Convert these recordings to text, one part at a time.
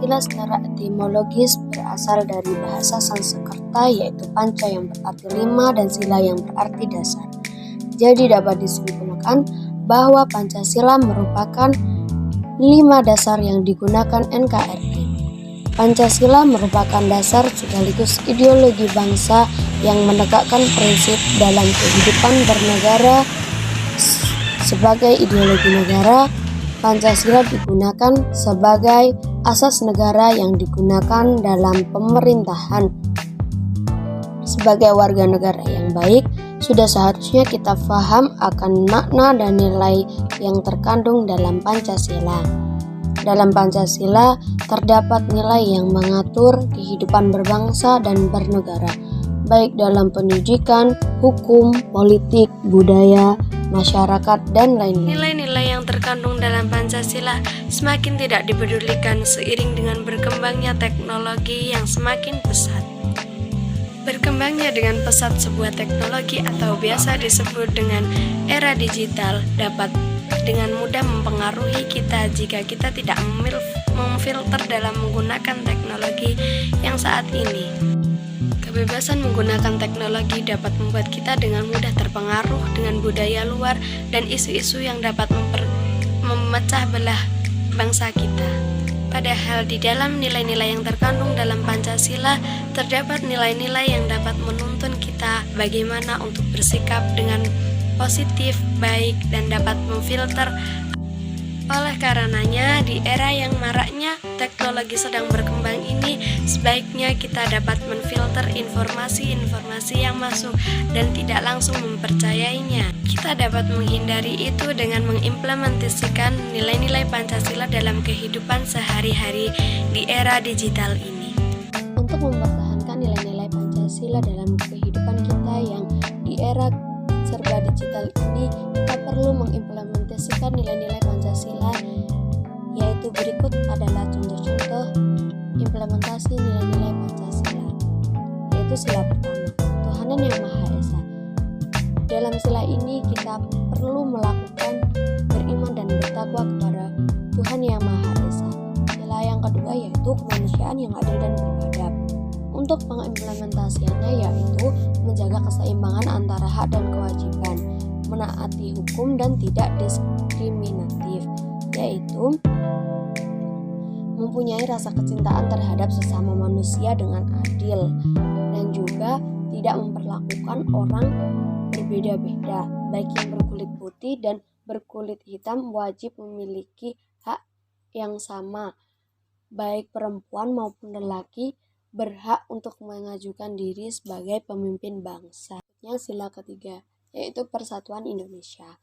Pancasila secara etimologis berasal dari bahasa Sanskerta yaitu panca yang berarti 5 dan sila yang berarti dasar. Jadi dapat disimpulkan bahwa Pancasila merupakan 5 dasar yang digunakan NKRI. Pancasila merupakan dasar sekaligus ideologi bangsa yang menegakkan prinsip dalam kehidupan bernegara. Sebagai ideologi negara, Pancasila digunakan sebagai asas negara yang digunakan dalam pemerintahan. Sebagai warga negara yang baik, sudah seharusnya kita paham akan makna dan nilai yang terkandung dalam Pancasila. Dalam Pancasila terdapat nilai yang mengatur kehidupan berbangsa dan bernegara, baik dalam pendidikan, hukum, politik, budaya, masyarakat, dan lain-lain. Nilai-nilai yang terkandung dalam Pancasila semakin tidak dipedulikan seiring dengan berkembangnya teknologi yang semakin pesat. Berkembangnya dengan pesat sebuah teknologi atau biasa disebut dengan era digital dapat dengan mudah mempengaruhi kita jika kita tidak memfilter dalam menggunakan teknologi yang saat ini. Kebebasan menggunakan teknologi dapat membuat kita dengan mudah terpengaruh dengan budaya luar dan isu-isu yang dapat memecah belah bangsa kita. Padahal di dalam nilai-nilai yang terkandung dalam Pancasila terdapat nilai-nilai yang dapat menuntun kita bagaimana untuk bersikap dengan positif, baik, dan dapat memfilter. Oleh karenanya, di era yang maraknya teknologi sedang berkembang ini, sebaiknya kita dapat menfilter informasi-informasi yang masuk dan tidak langsung mempercayainya. Kita dapat menghindari itu dengan mengimplementasikan nilai-nilai Pancasila dalam kehidupan sehari-hari di era digital ini. Untuk mempertahankan nilai-nilai Pancasila dalam kehidupan kita yang di era serba digital ini, kita perlu mengimplementasikan nilai-nilai Pancasila, yaitu berikut adalah contoh-contoh implementasi nilai-nilai Pancasila, yaitu sila pertama, Tuhanan Yang Maha Esa. Dalam sila ini kita perlu melakukan beriman dan bertakwa kepada Tuhan Yang Maha Esa. Sila yang kedua yaitu kemanusiaan yang adil dan beradab. Untuk pengimplementasiannya yaitu menjaga keseimbangan antara hak dan kewajiban, menaati hukum dan tidak diskriminatif, yaitu mempunyai rasa kecintaan terhadap sesama manusia dengan adil, dan juga tidak memperlakukan orang berbeda-beda, baik yang berkulit putih dan berkulit hitam wajib memiliki hak yang sama, baik perempuan maupun lelaki berhak untuk mengajukan diri sebagai pemimpin bangsa. Yang sila ketiga yaitu persatuan Indonesia.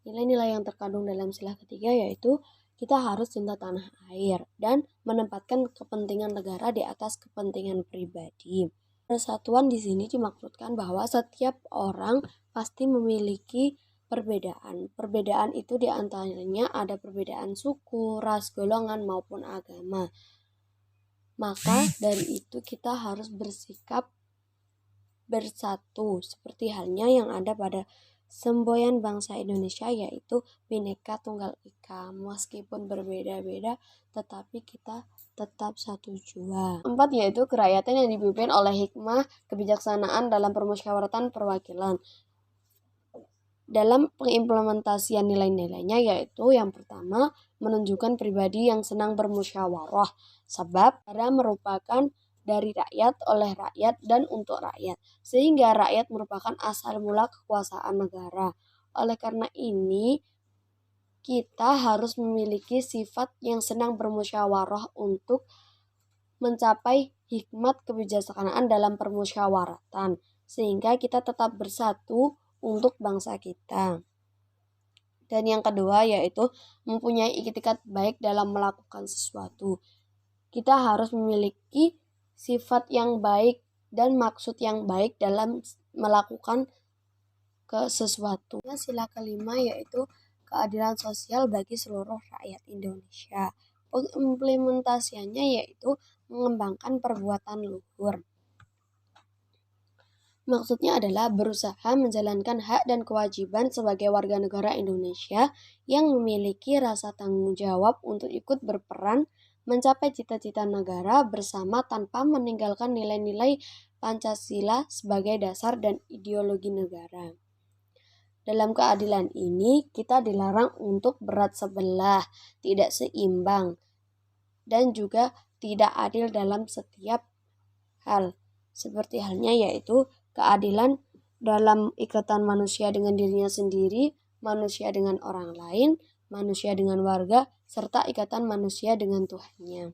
Nilai-nilai yang terkandung dalam sila ketiga yaitu kita harus cinta tanah air dan menempatkan kepentingan negara di atas kepentingan pribadi. Persatuan di sini dimaksudkan bahwa setiap orang pasti memiliki perbedaan. Perbedaan itu diantaranya ada perbedaan suku, ras, golongan maupun agama. Maka dari itu kita harus bersikap bersatu seperti halnya yang ada pada semboyan bangsa Indonesia yaitu Bhinneka Tunggal Ika. Meskipun berbeda-beda tetapi kita tetap satu jua. 4 yaitu kerakyatan yang dipimpin oleh hikmah kebijaksanaan dalam permusyawaratan perwakilan. Dalam pengimplementasian nilai-nilainya yaitu yang pertama menunjukkan pribadi yang senang bermusyawarah, sebab negara merupakan dari rakyat, oleh rakyat, dan untuk rakyat, sehingga rakyat merupakan asal mula kekuasaan negara. Oleh karena ini, kita harus memiliki sifat yang senang bermusyawarah untuk mencapai hikmat kebijaksanaan dalam permusyawaratan, sehingga kita tetap bersatu untuk bangsa kita. Dan yang kedua yaitu mempunyai itikad baik dalam melakukan sesuatu. Kita harus memiliki sifat yang baik dan maksud yang baik dalam melakukan sesuatu. Sila kelima yaitu keadilan sosial bagi seluruh rakyat Indonesia. Implementasinya yaitu mengembangkan perbuatan luhur. Maksudnya adalah berusaha menjalankan hak dan kewajiban sebagai warga negara Indonesia yang memiliki rasa tanggung jawab untuk ikut berperan mencapai cita-cita negara bersama tanpa meninggalkan nilai-nilai Pancasila sebagai dasar dan ideologi negara. Dalam keadilan ini, kita dilarang untuk berat sebelah, tidak seimbang, dan juga tidak adil dalam setiap hal. Seperti halnya yaitu keadilan dalam ikatan manusia dengan dirinya sendiri, manusia dengan orang lain, manusia dengan warga, serta ikatan manusia dengan Tuhannya.